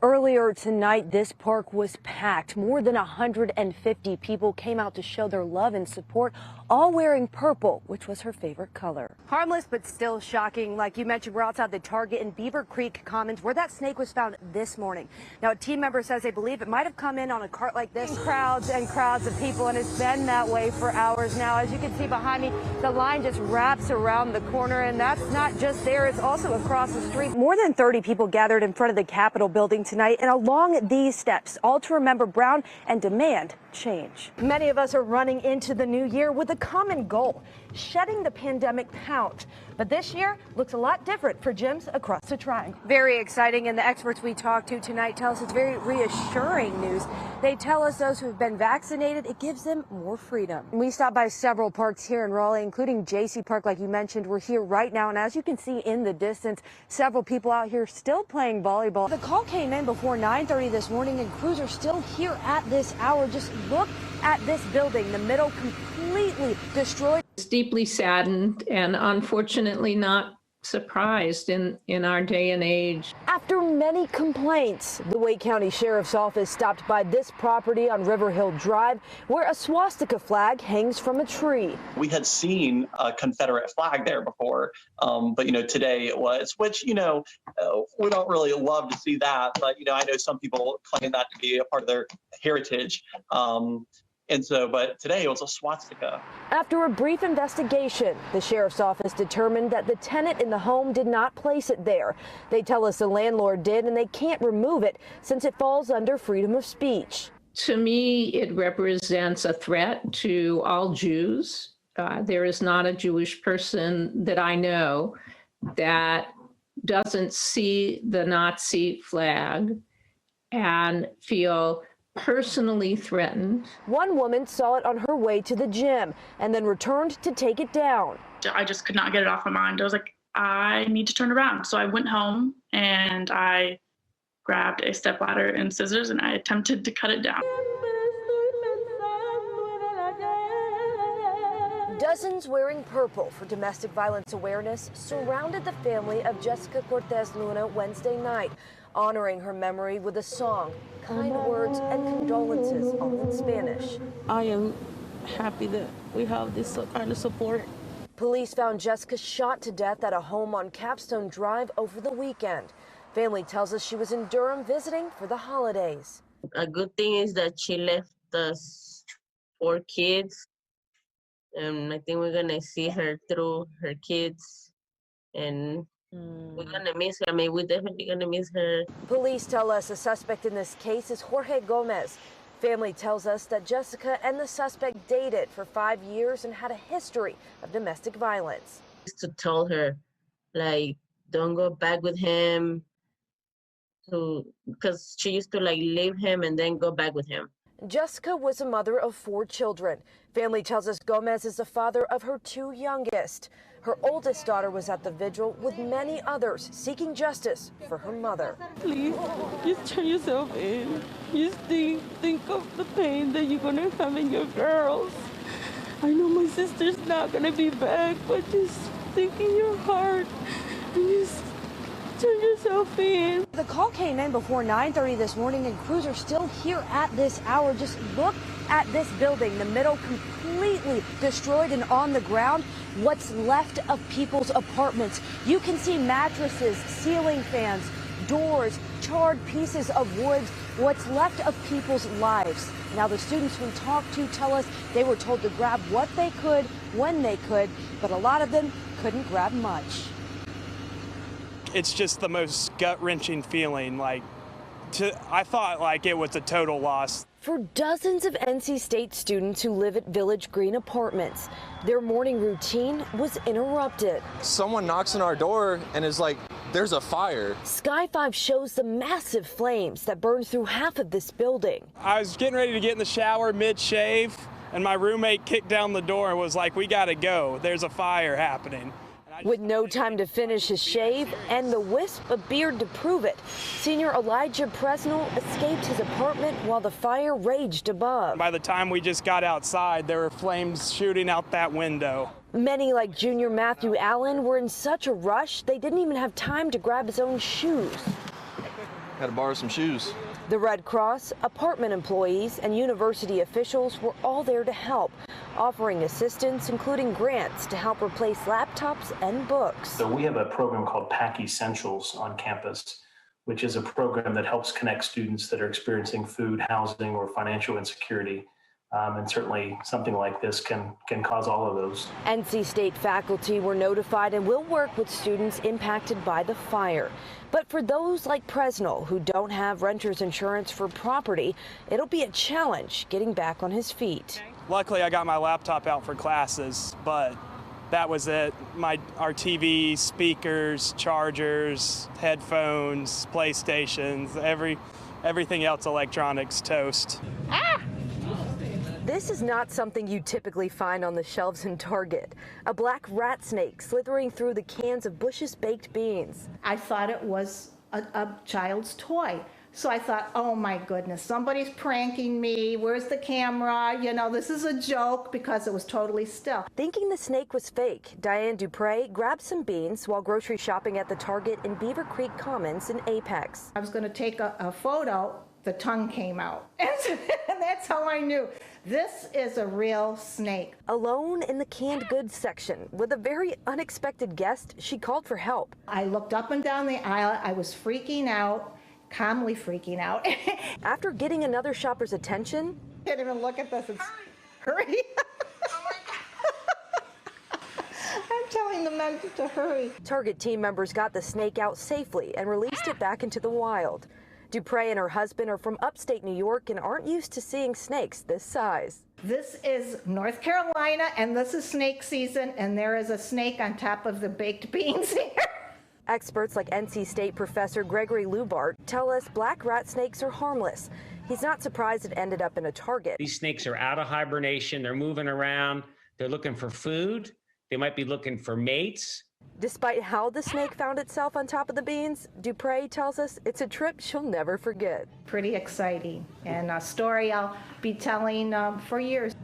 Earlier tonight, this park was packed. More than 150 people came out to show their love and support, all wearing purple, which was her favorite color. Harmless, but still shocking. Like you mentioned, we're outside the Target in Beaver Creek Commons, where that snake was found this morning. Now, a team member says they believe it might have come in on a cart like this. Crowds and crowds of people, and it's been that way for hours now. As you can see behind me, the line just wraps around the corner, and that's not just there, it's also across the street. More than 30 people gathered in front of the Capitol building tonight and along these steps, all to remember Brown and demand change. Many of us are running into the new year with a common goal, shedding the pandemic pout. But this year looks a lot different for gyms across the triangle. Very exciting, and the experts we talked to tonight tell us it's very reassuring news. They tell us those who have been vaccinated, it gives them more freedom. We stopped by several parks here in Raleigh, including JC Park, like you mentioned. We're here right now, and as you can see in the distance, several people out here still playing volleyball. The call came in before 9:30 this morning, and crews are still here at this hour. Just look at this building, the middle completely destroyed. It's deeply saddened and unfortunately not surprised in our day and age. After many complaints, the Wake County Sheriff's Office stopped by this property on River Hill Drive, where a swastika flag hangs from a tree. We had seen a Confederate flag there before, but today it was, which we don't really love to see that, but I know some people claim that to be a part of their heritage. But today it was a swastika. After a brief investigation, the sheriff's office determined that the tenant in the home did not place it there. They tell us the landlord did, and they can't remove it since it falls under freedom of speech. To me, it represents a threat to all Jews. There is not a Jewish person that I know that doesn't see the Nazi flag and feel personally threatened. One woman saw it on her way to the gym and then returned to take it down. I just could not get it off my mind. I was like, I need to turn around. So I went home and I grabbed a stepladder and scissors and I attempted to cut it down. Dozens wearing purple for domestic violence awareness surrounded the family of Jessica Cortez Luna Wednesday night, honoring her memory with a song, kind words, and condolences, all in Spanish. I am happy that we have this kind of support. Police found Jessica shot to death at a home on Capstone Drive over the weekend. Family tells us she was in Durham visiting for the holidays. A good thing is that she left us 4 kids. And I think we're going to see her through her kids. And we're going to miss her. I mean, we're definitely going to miss her. Police tell us the suspect in this case is Jorge Gomez. Family tells us that Jessica and the suspect dated for 5 years and had a history of domestic violence. To tell her, like, don't go back with him, because she used to, like, leave him and then go back with him. Jessica was a mother of 4 children. Family tells us Gomez is the father of her 2 youngest. Her oldest daughter was at the vigil with many others seeking justice for her mother. Please, just turn yourself in. Just think of the pain that you're going to have in your girls. I know my sister's not going to be back, but just think in your heart and just turn yourself in. The call came in before 9:30 this morning, and crews are still here at this hour. Just look at this building, the middle completely destroyed and on the ground. What's left of people's apartments. You can see mattresses, ceiling fans, doors, charred pieces of wood, what's left of people's lives. Now, the students we talked to tell us they were told to grab what they could when they could, but a lot of them couldn't grab much. It's just the most gut-wrenching feeling. I thought it was a total loss. For dozens of NC State students who live at Village Green Apartments, their morning routine was interrupted. Someone knocks on our door and is like, there's a fire. Sky 5 shows the massive flames that burned through half of this building. I was getting ready to get in the shower mid-shave, and my roommate kicked down the door and was like, we gotta go, there's a fire happening. With no time to finish his shave and the wisp of beard to prove it, senior Elijah Presnell escaped his apartment while the fire raged above. By the time we just got outside, there were flames shooting out that window. Many, like junior Matthew Allen, were in such a rush they didn't even have time to grab his own shoes. Had to borrow some shoes. The Red Cross, apartment employees, and university officials were all there to help, offering assistance, including grants to help replace laptops and books. So we have a program called Pack Essentials on campus, which is a program that helps connect students that are experiencing food, housing, or financial insecurity. And certainly something like this can cause all of those. NC State faculty were notified and will work with students impacted by the fire. But for those like Presnell who don't have renter's insurance for property, it'll be a challenge getting back on his feet. Luckily, I got my laptop out for classes, but that was it. Our TV, speakers, chargers, headphones, PlayStations, everything else electronics toast. This is not something you typically find on the shelves in Target. A black rat snake slithering through the cans of Bush's baked beans. I thought it was a child's toy. So I thought, oh my goodness, somebody's pranking me. Where's the camera? You know, this is a joke, because it was totally still. Thinking the snake was fake, Diane Dupre grabbed some beans while grocery shopping at the Target in Beaver Creek Commons in Apex. I was going to take a photo. The tongue came out. And that's how I knew. This is a real snake. Alone in the canned goods section with a very unexpected guest, she called for help. I looked up and down the aisle. I was freaking out, calmly freaking out. After getting another shopper's attention, Can't even look at this. It's, hurry. I'm telling the men to hurry. Target team members got the snake out safely and released it back into the wild. Dupre and her husband are from upstate New York and aren't used to seeing snakes this size. This is North Carolina, and this is snake season, and there is a snake on top of the baked beans here. Experts like NC State professor Gregory Lubart tell us black rat snakes are harmless. He's not surprised it ended up in a Target. These snakes are out of hibernation. They're moving around. They're looking for food. They might be looking for mates. Despite how the snake found itself on top of the beans, Dupre tells us it's a trip she'll never forget. Pretty exciting, and a story I'll be telling for years.